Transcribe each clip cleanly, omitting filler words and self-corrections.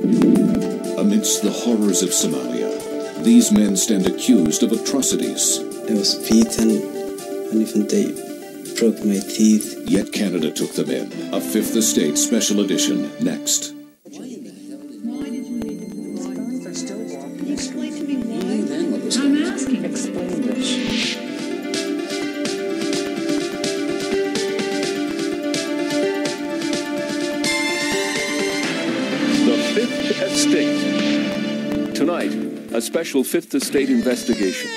Amidst the horrors of Somalia, these men stand accused of atrocities. I was beaten, and even they broke my teeth. Yet Canada took them in. A Fifth Estate Special Edition next. I'm asking. Explain this. The Fifth Estate. Tonight, a special Fifth Estate investigation.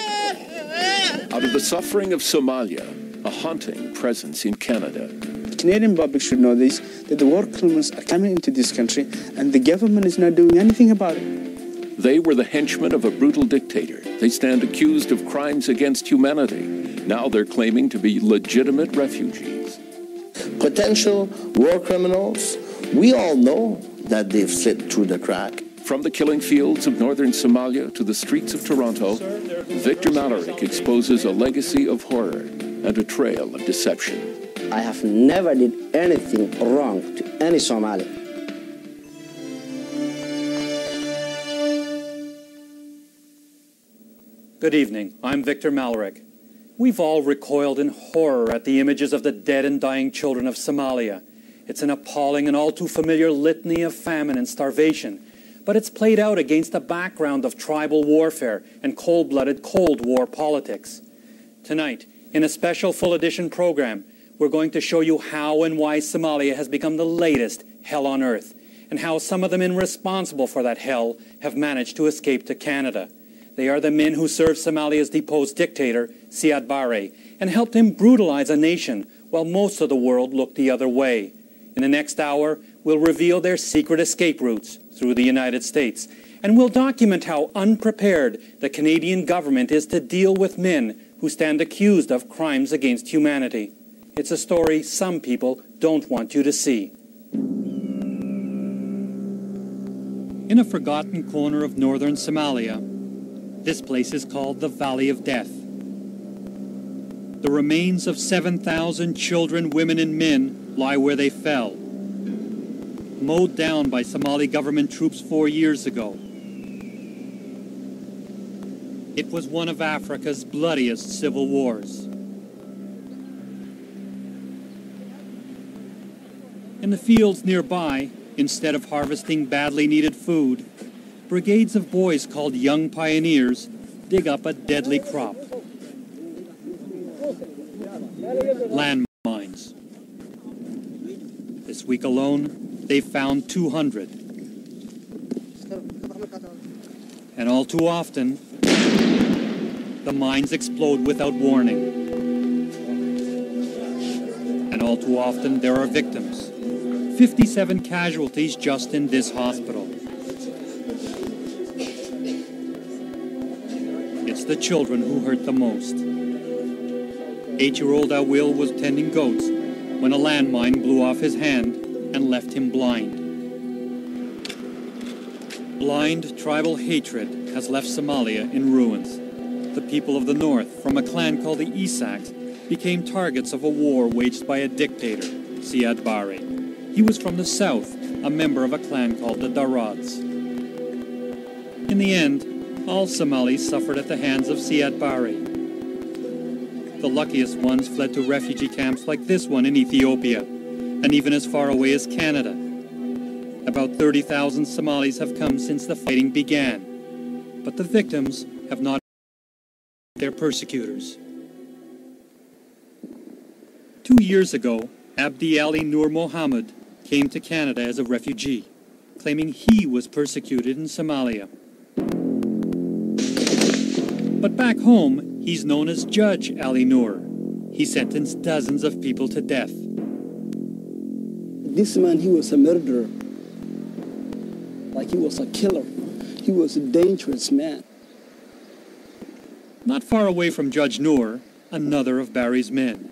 Out of the suffering of Somalia, a haunting presence in Canada. The Canadian public should know this, that the war criminals are coming into this country and the government is not doing anything about it. They were the henchmen of a brutal dictator. They stand accused of crimes against humanity. Now they're claiming to be legitimate refugees. Potential war criminals, we all know that they've slipped through the crack. From the killing fields of northern Somalia to the streets of Toronto, Victor Malarick exposes a legacy of horror and a trail of deception. I have never did anything wrong to any Somali. Good evening, I'm Victor Malarick. We've all recoiled in horror at the images of the dead and dying children of Somalia. It's an appalling and all too familiar litany of famine and starvation, but it's played out against a background of tribal warfare and cold-blooded Cold War politics. Tonight, in a special full edition program, we're going to show you how and why Somalia has become the latest hell on earth, and how some of the men responsible for that hell have managed to escape to Canada. They are the men who served Somalia's deposed dictator, Siad Barre, and helped him brutalize a nation while most of the world looked the other way. In the next hour, we'll reveal their secret escape routes through the United States, and we'll document how unprepared the Canadian government is to deal with men who stand accused of crimes against humanity. It's a story some people don't want you to see. In a forgotten corner of northern Somalia, this place is called the Valley of Death. The remains of 7,000 children, women, and men lie where they fell, mowed down by Somali government troops 4 years ago. It was one of Africa's bloodiest civil wars. In the fields nearby, instead of harvesting badly needed food, brigades of boys called Young Pioneers dig up a deadly crop. Landmines. This week alone, they've found 200. And all too often, the mines explode without warning. And all too often, there are victims. 57 casualties just in this hospital. It's the children who hurt the most. 8-year-old Awil was tending goats when a landmine blew off his hand and left him blind. Blind tribal hatred has left Somalia in ruins. The people of the north, from a clan called the Isaaqs, became targets of a war waged by a dictator, Siad Barre. He was from the south, a member of a clan called the Darads. In the end, all Somalis suffered at the hands of Siad Barre. The luckiest ones fled to refugee camps like this one in Ethiopia, and even as far away as Canada. About 30,000 Somalis have come since the fighting began, but the victims have not their persecutors. 2 years ago, Abdi Ali Nur Mohammed came to Canada as a refugee, claiming he was persecuted in Somalia. But back home, he's known as Judge Ali Nur. He sentenced dozens of people to death. This man, he was a murderer. Like he was a killer. He was a dangerous man. Not far away from Judge Nur, another of Barry's men,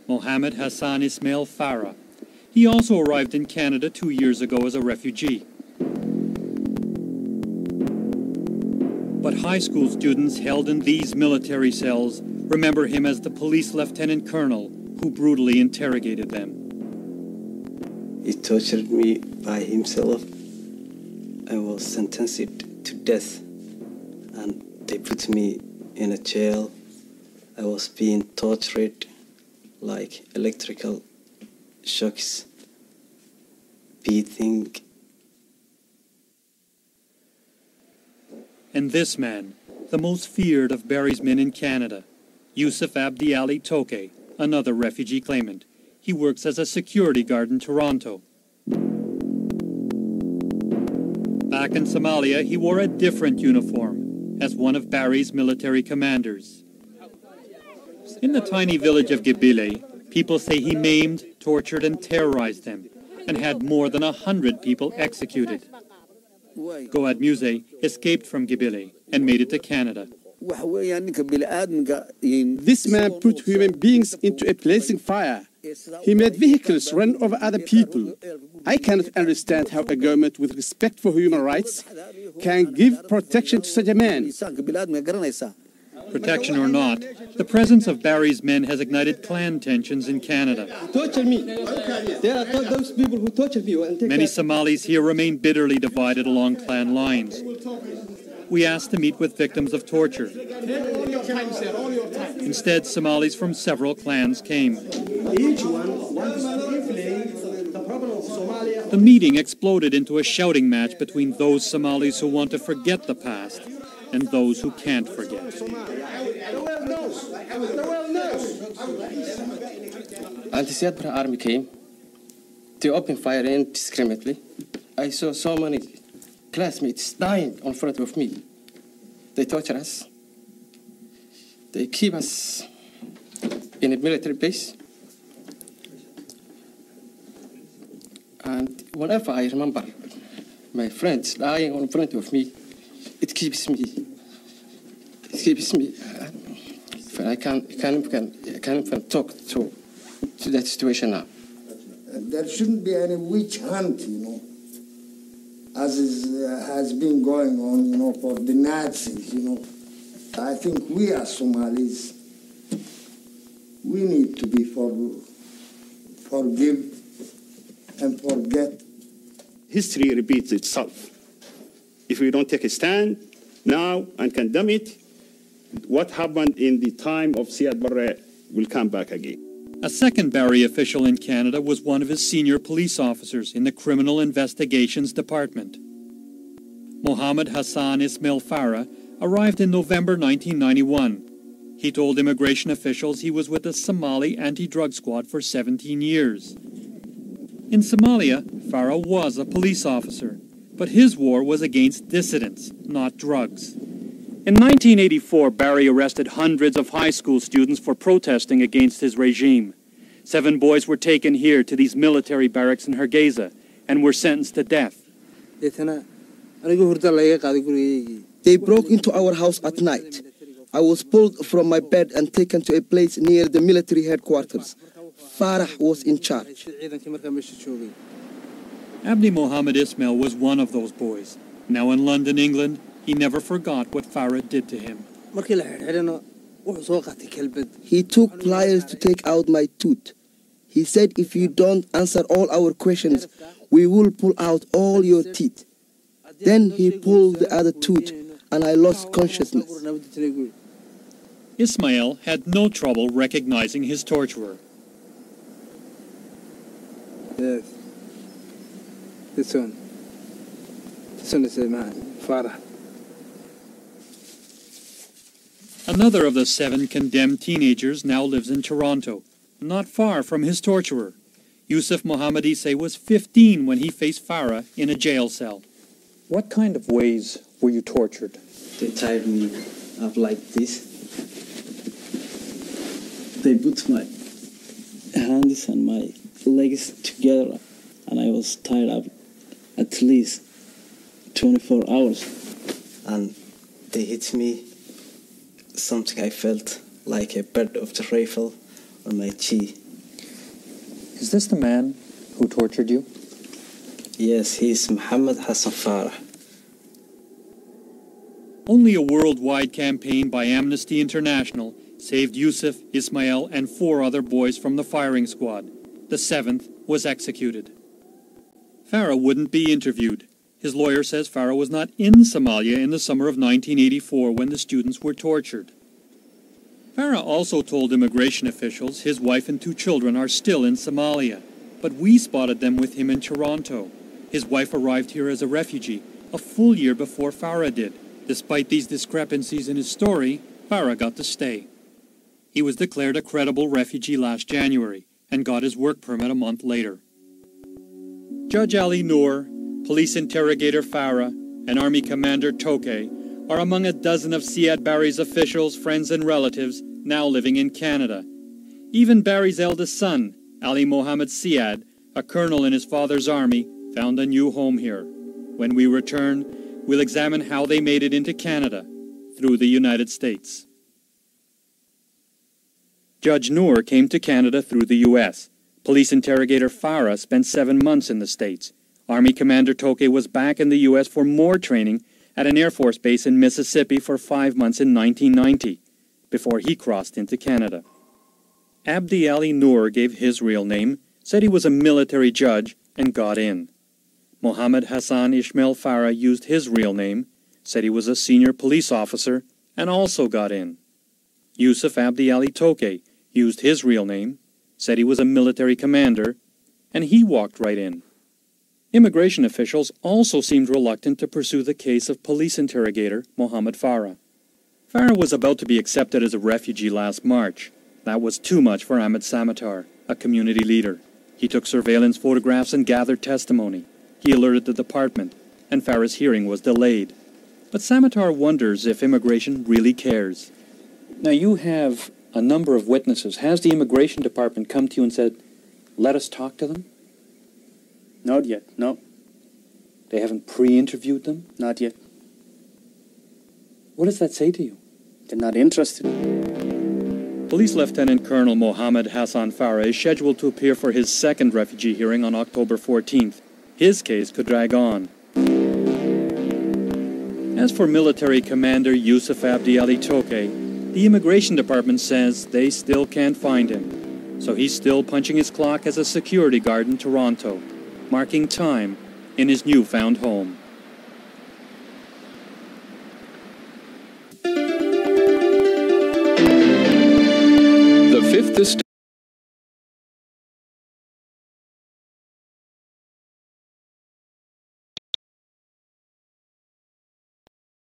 Mohammed Hassan Ismail Farah. He also arrived in Canada 2 years ago as a refugee. But high school students held in these military cells remember him as the police lieutenant colonel who brutally interrogated them. He tortured me by himself. I was sentenced to death, and they put me in a jail. I was being tortured like electrical shocks, beating. And this man, the most feared of Barry's men in Canada, Yusuf Abdi Ali Toke, another refugee claimant. He works as a security guard in Toronto. Back in Somalia, he wore a different uniform, as one of Barry's military commanders. In the tiny village of Gebile, people say he maimed, tortured, and terrorized them, and had more than 100 people executed. Goad Muse escaped from Gebile and made it to Canada. This man put human beings into a blazing fire. He made vehicles run over other people. I cannot understand how a government with respect for human rights can give protection to such a man. Protection or not, the presence of Barry's men has ignited clan tensions in Canada. Torture me. There are those people who torture me. Many Somalis here remain bitterly divided along clan lines. We asked to meet with victims of torture. Instead, Somalis from several clans came. The meeting exploded into a shouting match between those Somalis who want to forget the past and those who can't forget. Anti-Siad army came. They opened fire indiscriminately. I saw so many classmates dying in front of me. They torture us. They keep us in a military base. And whenever I remember my friends dying in front of me, it keeps me. I can't even talk to that situation now. There shouldn't be any witch hunt, as has been going on, for the Nazis, I think we as Somalis, we need to be forgive and forget. History repeats itself. If we don't take a stand now and condemn it, what happened in the time of Siad Barre will come back again. A second Barry official in Canada was one of his senior police officers in the Criminal Investigations Department. Mohammed Hassan Ismail Farah arrived in November 1991. He told immigration officials he was with the Somali anti-drug squad for 17 years. In Somalia, Farah was a police officer, but his war was against dissidents, not drugs. In 1984, Barry arrested hundreds of high school students for protesting against his regime. 7 boys were taken here to these military barracks in Hargeisa and were sentenced to death. They broke into our house at night. I was pulled from my bed and taken to a place near the military headquarters. Farah was in charge. Abdi Mohammed Ismail was one of those boys. Now in London, England, he never forgot what Farah did to him. He took pliers to take out my tooth. He said, if you don't answer all our questions, we will pull out all your teeth. Then he pulled the other tooth, and I lost consciousness. Ismail had no trouble recognizing his torturer. Yes. This one is a man, Farah. Another of the 7 condemned teenagers now lives in Toronto, not far from his torturer. Yusuf Mohammed Isse was 15 when he faced Farah in a jail cell. What kind of ways were you tortured? They tied me up like this. They put my hands and my legs together, and I was tied up at least 24 hours. And they hit me. Something I felt like a bird of the rifle on my cheek. Is this the man who tortured you? Yes, he's Mohammed Hassan Farah. Only a worldwide campaign by Amnesty International saved Yusuf, Ismail, and 4 other boys from the firing squad. The 7th was executed. Farah wouldn't be interviewed. His lawyer says Farah was not in Somalia in the summer of 1984 when the students were tortured. Farah also told immigration officials his wife and 2 children are still in Somalia, but we spotted them with him in Toronto. His wife arrived here as a refugee, a full year before Farah did. Despite these discrepancies in his story, Farah got to stay. He was declared a credible refugee last January and got his work permit a month later. Judge Ali Noor, police interrogator Farah, and Army Commander Toke are among a dozen of Siad Barry's officials, friends, and relatives now living in Canada. Even Barry's eldest son, Ali Mohammed Siad, a colonel in his father's army, found a new home here. When we return, we'll examine how they made it into Canada through the United States. Judge Noor came to Canada through the U.S. Police interrogator Farah spent 7 months in the States. Army Commander Toke was back in the U.S. for more training at an Air Force base in Mississippi for 5 months in 1990, before he crossed into Canada. Abdi Ali Noor gave his real name, said he was a military judge, and got in. Mohammed Hassan Ismail Farah used his real name, said he was a senior police officer, and also got in. Yusuf Abdi Ali Toke used his real name, said he was a military commander, and he walked right in. Immigration officials also seemed reluctant to pursue the case of police interrogator Mohammed Farah. Farah was about to be accepted as a refugee last March. That was too much for Ahmed Samatar, a community leader. He took surveillance photographs and gathered testimony. He alerted the department, and Farah's hearing was delayed. But Samatar wonders if immigration really cares. Now you have a number of witnesses. Has the immigration department come to you and said, let us talk to them? Not yet, no. They haven't pre-interviewed them? Not yet. What does that say to you? They're not interested. Police Lieutenant Colonel Mohammed Hassan Farah is scheduled to appear for his second refugee hearing on October 14th. His case could drag on. As for military commander Yusuf Abdi Ali Toke, the immigration department says they still can't find him. So he's still punching his clock as a security guard in Toronto, marking time in his newfound home. The fifth estate